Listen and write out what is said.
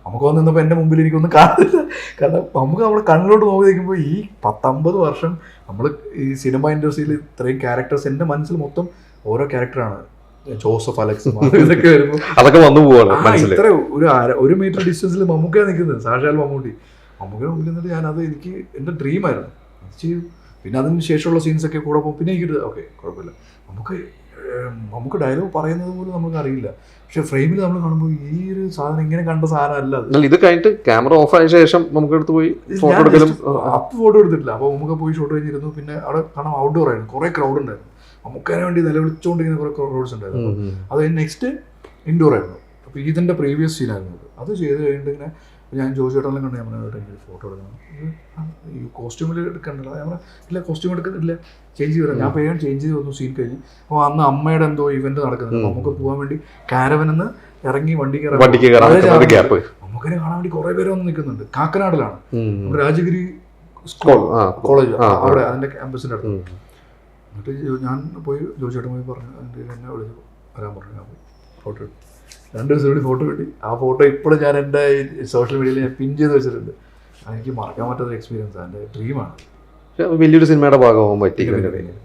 നമുക്ക് വന്നിരുന്നപ്പോൾ എൻ്റെ മുമ്പിൽ എനിക്കൊന്നും കാണില്ല. കാരണം നമുക്ക് നമ്മുടെ കണ്ണിലോട്ട് നോക്കി നിൽക്കുമ്പോൾ ഈ 10-50 വർഷം നമ്മൾ ഈ സിനിമ ഇൻഡസ്ട്രിയിൽ ഇത്രയും ക്യാരക്ടേഴ്സ് എൻ്റെ മനസ്സിൽ മൊത്തം ഓരോ ക്യാരക്ടറാണ്. ജോസഫ് അലക്സ് ഇതൊക്കെ വരുമ്പോൾ അതൊക്കെ വന്നു പോവാണ്. ഇത്ര ഒരു മീറ്റർ ഡിസ്റ്റൻസിൽ മമ്മൂക്കയാണ് നിൽക്കുന്നത്, സാക്ഷാൽ മമ്മൂട്ടി. മമ്മൂക്കയുടെ മുമ്പിൽ നിന്നിട്ട് ഞാനത് എനിക്ക് എൻ്റെ ഡ്രീമായിരുന്നു, അത് ചെയ്തു. പിന്നെ അതിന് ശേഷമുള്ള സീൻസൊക്കെ കൂടെ പോകും. പിന്നെ എനിക്ക് ഓക്കെ കുഴപ്പമില്ല, നമുക്ക് ഡയലോഗ് പറയുന്നത് പോലും നമുക്ക് അറിയില്ല. പക്ഷെ ഫ്രെയിമിൽ നമ്മൾ കാണുമ്പോൾ ഈ ഒരു സാധനം ഇങ്ങനെ കണ്ട സാധനം അല്ല അത്. ഇത് കഴിഞ്ഞിട്ട് ക്യാമറ ഓഫ് ആയ ശേഷം നമുക്ക് എടുത്ത് പോയി ഫോട്ടോ എടുക്കലും. അപ്പോൾ ഫോട്ടോ എടുത്തിട്ടില്ല. അപ്പോൾ നമുക്ക് പോയി ഷോട്ട് കഴിഞ്ഞിരുന്നു. പിന്നെ അവിടെ കാണാൻ ഔട്ട്ഡോർ ആയിരുന്നു, കുറേ ക്രൗഡ് ഉണ്ടായിരുന്നു. നമുക്കതിനെ വേണ്ടി നിലവിളിച്ചുകൊണ്ടിരിക്കുന്ന കുറേ ക്രൗഡ്സ് ഉണ്ടായിരുന്നു. അത് നെക്സ്റ്റ് ഇൻഡോർ ആയിരുന്നു. അപ്പോൾ ഇതിൻ്റെ പ്രീവിയസ് സീനായിരുന്നു അത് ചെയ്ത് കഴിഞ്ഞിട്ട് ഇങ്ങനെ ഞാൻ ജോജി ചേട്ടനെല്ലാം കണ്ടു. ഞാൻ എനിക്ക് ഫോട്ടോ എടുക്കണം, ഈ കോസ്റ്റ്യൂമിൽ എടുക്കണ്ടല്ലോ. ഞാൻ ഇല്ല കോസ്റ്റ്യൂം എടുക്കുന്നില്ല, ചേഞ്ച് ചെയ്ത് ഞാൻ പേര് ചേഞ്ച് ചെയ്ത് വന്നു സീൻ കഴിഞ്ഞ്. അപ്പോൾ അന്ന് അമ്മയുടെ എന്തോ ഇവന്റ് നടക്കുന്നുണ്ട്, നമുക്ക് പോകാൻ വേണ്ടി കാരവനെന്ന് ഇറങ്ങി വണ്ടിക്ക് നമുക്കതിനെ കാണാൻ വേണ്ടി കുറേ പേര് വന്ന് നിൽക്കുന്നുണ്ട്. കാക്കനാടിലാണ്, രാജഗിരി സ്കൂൾ കോളേജ്, അവിടെ അതിൻ്റെ ക്യാമ്പസിൻ്റെ അടുത്ത്. എന്നിട്ട് ഞാൻ പോയി ജോജി ചേട്ടൻ പോയി പറഞ്ഞു, എന്നെ വിളിച്ചു വരാൻ പറഞ്ഞു. ഞാൻ പോയി ഫോട്ടോ എടുത്തു. 2 ദിവസം കൂടി ഫോട്ടോ കിട്ടി. ആ ഫോട്ടോ ഇപ്പോഴും ഞാൻ എൻ്റെ സോഷ്യൽ മീഡിയയിൽ ഞാൻ പിൻ ചെയ്ത് വെച്ചിട്ടുണ്ട്. എനിക്ക് മറക്കാൻ പറ്റാത്ത എക്സ്പീരിയൻസ്, എൻ്റെ ഡ്രീമാണ്. വലിയൊരു സിനിമയുടെ ഭാഗമാകാൻ പറ്റി.